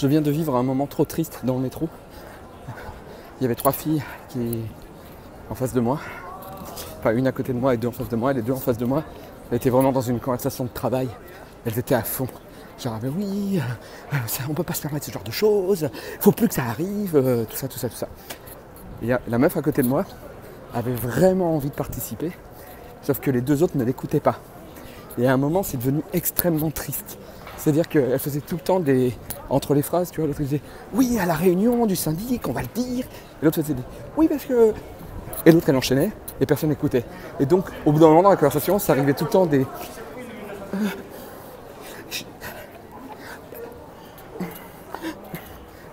Je viens de vivre un moment trop triste dans le métro. Il y avait 3 filles qui en face de moi. Enfin, une à côté de moi et 2 en face de moi. Et les 2 en face de moi, elles étaient vraiment dans une conversation de travail. Elles étaient à fond. Genre, mais oui, on peut pas se permettre ce genre de choses. Faut plus que ça arrive, tout ça, tout ça, tout ça. Et la meuf à côté de moi avait vraiment envie de participer. Sauf que les 2 autres ne l'écoutaient pas. Et à un moment, c'est devenu extrêmement triste. C'est-à-dire qu'elle faisait tout le temps entre les phrases, tu vois, l'autre disait « Oui, à la réunion du syndic, on va le dire ». Et l'autre faisait « Oui, parce que… » Et l'autre, elle enchaînait et personne n'écoutait. Et donc, au bout d'un moment dans la conversation, ça arrivait tout le temps des…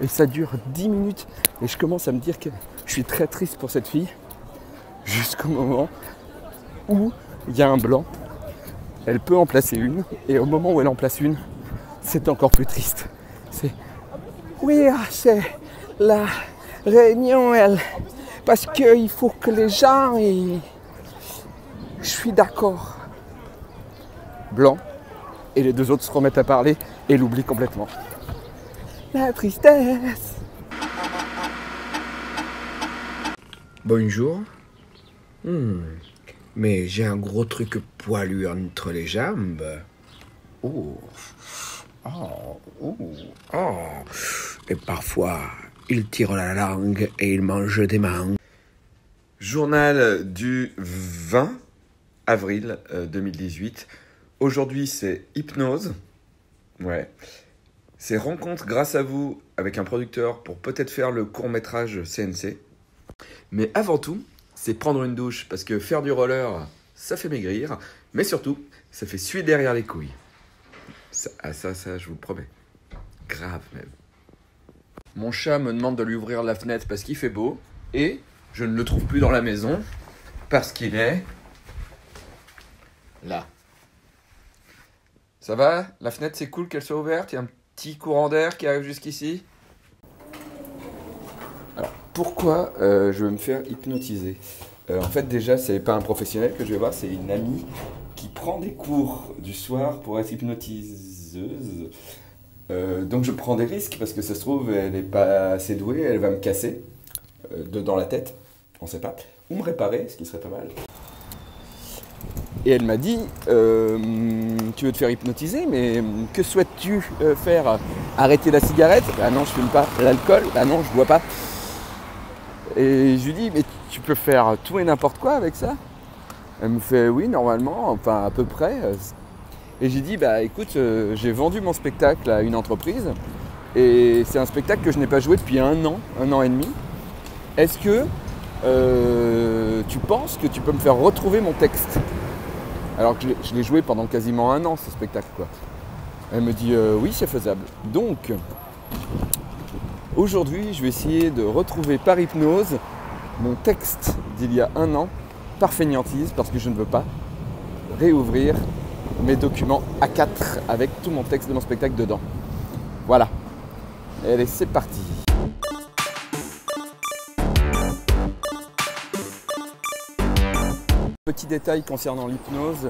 Et ça dure 10 minutes. Et je commence à me dire que je suis très triste pour cette fille. Jusqu'au moment où il y a un blanc. Elle peut en placer une. Et au moment où elle en place une, c'est encore plus triste. C'est oui, c'est la réunion, parce qu'il faut que les gens. Je suis d'accord. Blanc. Et les 2 autres se remettent à parler et l'oublient complètement. La tristesse. Bonjour. Mais j'ai un gros truc poilu entre les jambes. Oh. Et parfois, il tire la langue et il mange des mangues. Journal du 20 avril 2018. Aujourd'hui, c'est hypnose. Ouais. C'est rencontre grâce à vous avec un producteur pour peut-être faire le court-métrage CNC. Mais avant tout, c'est prendre une douche parce que faire du roller, ça fait maigrir. Mais surtout, ça fait suer derrière les couilles. Ça, je vous le promets. Grave même. Mon chat me demande de lui ouvrir la fenêtre parce qu'il fait beau. Et je ne le trouve plus dans la maison parce qu'il est là. Ça va? La fenêtre, c'est cool qu'elle soit ouverte? Il y a un petit courant d'air qui arrive jusqu'ici. Alors, pourquoi je veux me faire hypnotiser? En fait, déjà, c'est pas un professionnel que je vais voir, c'est une amie qui prend des cours du soir pour être hypnotiseuse. Donc, je prends des risques parce que ça se trouve, elle n'est pas assez douée, elle va me casser dans la tête, on sait pas, ou me réparer, ce qui serait pas mal. Et elle m'a dit, tu veux te faire hypnotiser, mais que souhaites-tu faire? Arrêter la cigarette? Bah non, je fume pas. L'alcool? Bah non, je bois pas. Et je lui dis, mais tu peux faire tout et n'importe quoi avec ça? Elle me fait, oui, normalement, enfin à peu près. Et j'ai dit, bah écoute, j'ai vendu mon spectacle à une entreprise, et c'est un spectacle que je n'ai pas joué depuis 1 an et demi. Est-ce que tu penses que tu peux me faire retrouver mon texte? Alors que je l'ai joué pendant quasiment 1 an, ce spectacle, quoi. Elle me dit oui, c'est faisable. Donc, aujourd'hui, je vais essayer de retrouver par hypnose mon texte d'il y a 1 an, par fainéantise, parce que je ne veux pas réouvrir mes documents A4 avec tout mon texte de mon spectacle dedans. Voilà. Et allez, c'est parti. Petit détail concernant l'hypnose,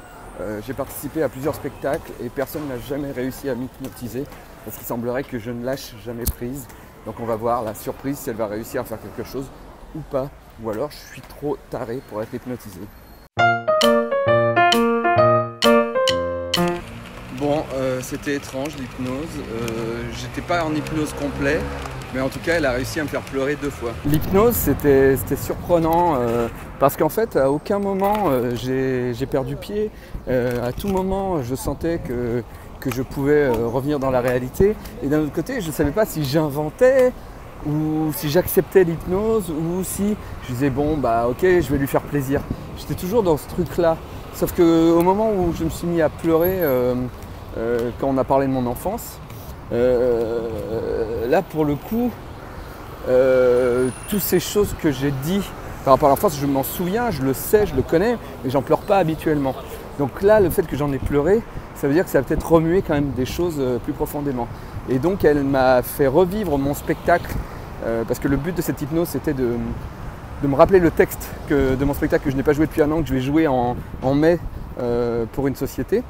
j'ai participé à plusieurs spectacles et personne n'a jamais réussi à m'hypnotiser parce qu'il semblerait que je ne lâche jamais prise. Donc on va voir la surprise si elle va réussir à faire quelque chose ou pas. Ou alors je suis trop taré pour être hypnotisé. Bon, c'était étrange l'hypnose. J'étais pas en hypnose complet. Mais en tout cas, elle a réussi à me faire pleurer 2 fois. L'hypnose, c'était surprenant parce qu'en fait, à aucun moment, j'ai perdu pied. À tout moment, je sentais que je pouvais revenir dans la réalité. Et d'un autre côté, je ne savais pas si j'inventais ou si j'acceptais l'hypnose ou si je disais, bon, bah ok, je vais lui faire plaisir. J'étais toujours dans ce truc-là. Sauf qu'au moment où je me suis mis à pleurer quand on a parlé de mon enfance, là pour le coup, toutes ces choses que j'ai dit par rapport à l'enfance, je m'en souviens, je le sais, je le connais, mais j'en pleure pas habituellement. Donc là, le fait que j'en ai pleuré, ça veut dire que ça va peut-être remuer quand même des choses plus profondément. Et donc elle m'a fait revivre mon spectacle, parce que le but de cette hypnose, c'était de me rappeler le texte de mon spectacle que je n'ai pas joué depuis 1 an, que je vais jouer en mai pour une société.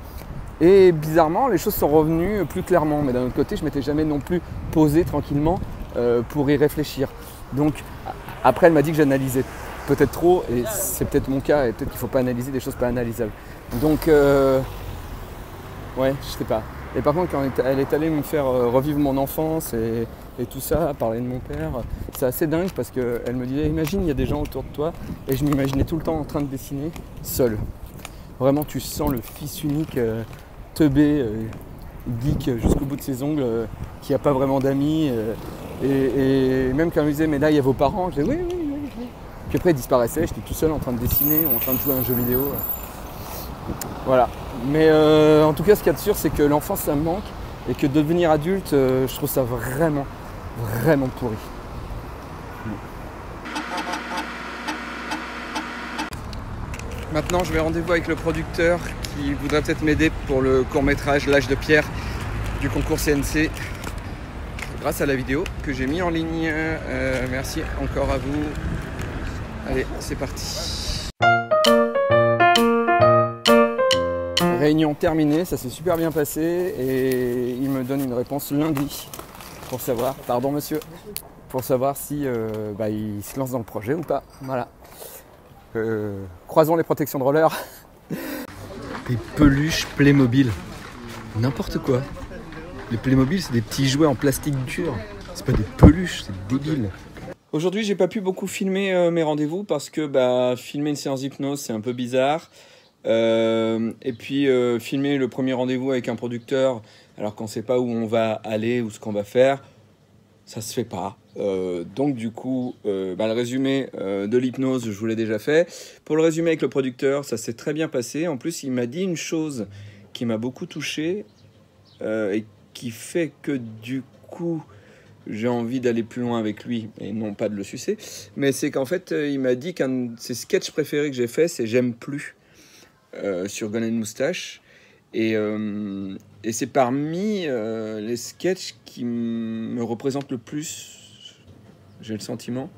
Et bizarrement, les choses sont revenues plus clairement. Mais d'un autre côté, je m'étais jamais non plus posé tranquillement pour y réfléchir. Donc après, elle m'a dit que j'analysais peut-être trop, et c'est peut-être mon cas, et peut-être qu'il ne faut pas analyser des choses pas analysables. Donc, ouais, je sais pas. Et par contre, quand elle est allée me faire revivre mon enfance et tout ça, parler de mon père, c'est assez dingue parce qu'elle me disait, imagine, il y a des gens autour de toi, et je m'imaginais tout le temps en train de dessiner, seul. Vraiment, tu sens le fils unique, teubé, geek jusqu'au bout de ses ongles, qui n'a pas vraiment d'amis. Et même quand elle me disait, mais là, il y a vos parents, je disais, oui. Puis après, il disparaissait, j'étais tout seul en train de dessiner, en train de jouer à un jeu vidéo. Voilà. Mais en tout cas, ce qu'il y a de sûr, c'est que l'enfance, ça me manque, et que devenir adulte, je trouve ça vraiment, vraiment pourri. Maintenant, je vais rendez-vous avec le producteur qui voudrait peut-être m'aider pour le court-métrage L'âge de pierre du concours CNC. Grâce à la vidéo que j'ai mis en ligne. Merci encore à vous. Allez, c'est parti. Réunion terminée, ça s'est super bien passé et il me donne une réponse lundi pour savoir, pardon monsieur, pour savoir si il se lance dans le projet ou pas. Voilà. Croisons les protections de roller. Des peluches Playmobil. N'importe quoi. Les Playmobil, c'est des petits jouets en plastique dur. C'est pas des peluches, c'est débile. Aujourd'hui, j'ai pas pu beaucoup filmer mes rendez-vous parce que filmer une séance d'hypnose, c'est un peu bizarre. Et puis filmer le premier rendez-vous avec un producteur alors qu'on sait pas où on va aller ou ce qu'on va faire, ça se fait pas. Donc du coup, le résumé de l'hypnose, je vous l'ai déjà fait. Pour le résumé avec le producteur, ça s'est très bien passé. En plus, il m'a dit une chose qui m'a beaucoup touché et qui fait que du coup, j'ai envie d'aller plus loin avec lui et non pas de le sucer. Mais c'est qu'en fait, il m'a dit qu'un de ses sketchs préférés que j'ai fait, c'est J'aime plus sur Gun and Moustache. Et c'est parmi les sketchs qui me représentent le plus, j'ai le sentiment.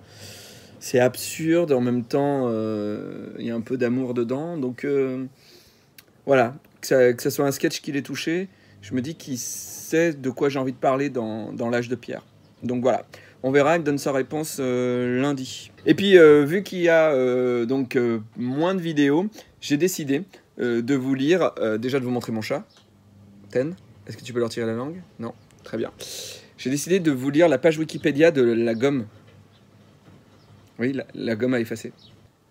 C'est absurde, en même temps, il y a un peu d'amour dedans. Donc voilà, que ça soit un sketch qui l'ait touché, je me dis qu'il sait de quoi j'ai envie de parler dans L'âge de pierre. Donc voilà, on verra, il me donne sa réponse lundi. Et puis, vu qu'il y a moins de vidéos, j'ai décidé de vous lire, déjà de vous montrer mon chat. Ten, est-ce que tu peux leur tirer la langue? Non, très bien. J'ai décidé de vous lire la page Wikipédia de la gomme. Oui, la gomme à effacer.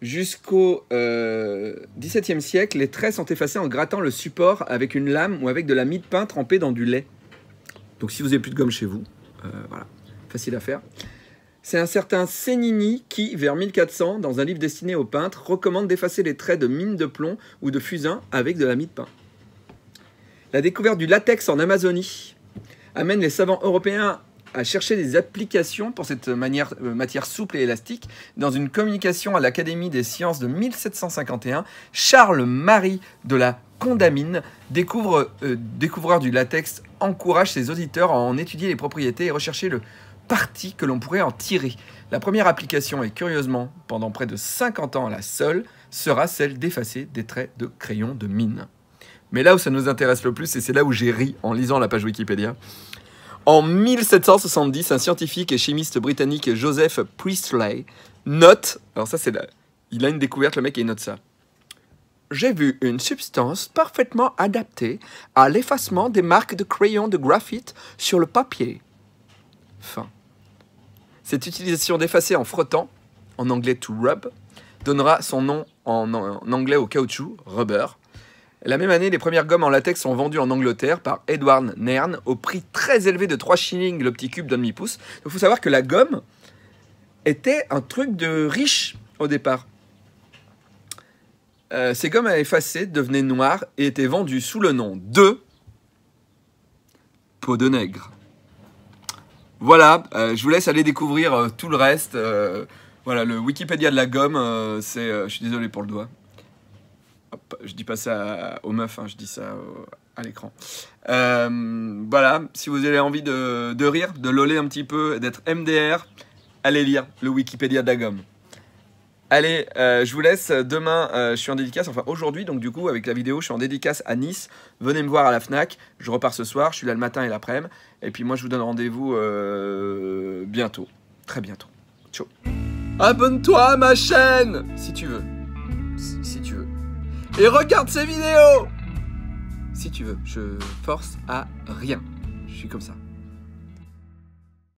Jusqu'au XVIIe siècle, les traits sont effacés en grattant le support avec une lame ou avec de la mie de pain trempée dans du lait. Donc si vous n'avez plus de gomme chez vous, voilà, facile à faire. C'est un certain Sennini qui, vers 1400, dans un livre destiné aux peintres, recommande d'effacer les traits de mine de plomb ou de fusain avec de la mie de pain. La découverte du latex en Amazonie amène les savants européens à chercher des applications pour cette matière souple et élastique. Dans une communication à l'Académie des sciences de 1751, Charles-Marie de la Condamine, découvreur du latex, encourage ses auditeurs à en étudier les propriétés et rechercher le parti que l'on pourrait en tirer. La première application, et curieusement, pendant près de 50 ans la seule, sera celle d'effacer des traits de crayon de mine. Mais là où ça nous intéresse le plus, et c'est là où j'ai ri en lisant la page Wikipédia, en 1770, un scientifique et chimiste britannique, Joseph Priestley, note, alors ça c'est là, il a une découverte, le mec, et il note ça. J'ai vu une substance parfaitement adaptée à l'effacement des marques de crayon de graphite sur le papier. Fin. Cette utilisation d'effacer en frottant, en anglais to rub, donnera son nom en anglais au caoutchouc, rubber. La même année, les premières gommes en latex sont vendues en Angleterre par Edward Nairn au prix très élevé de 3 shillings le petit cube d'un demi-pouce. Il faut savoir que la gomme était un truc de riche au départ. Ces gommes à effacer devenaient noires et étaient vendues sous le nom de peau de nègre. Voilà, je vous laisse aller découvrir tout le reste. Voilà, le Wikipédia de la gomme, je suis désolé pour le doigt. Hop, je dis pas ça aux meufs, hein, je dis ça à l'écran. Voilà, si vous avez envie de rire, de loler un petit peu, d'être MDR, allez lire le Wikipédia de la gomme. Allez, je vous laisse. Demain, je suis en dédicace. Enfin, aujourd'hui, donc du coup, avec la vidéo, je suis en dédicace à Nice. Venez me voir à la Fnac. Je repars ce soir. Je suis là le matin et l'après-midi. Et puis moi, je vous donne rendez-vous bientôt. Très bientôt. Ciao. Abonne-toi à ma chaîne si tu veux. Si tu veux. Et regarde ces vidéos si tu veux. Je force à rien. Je suis comme ça.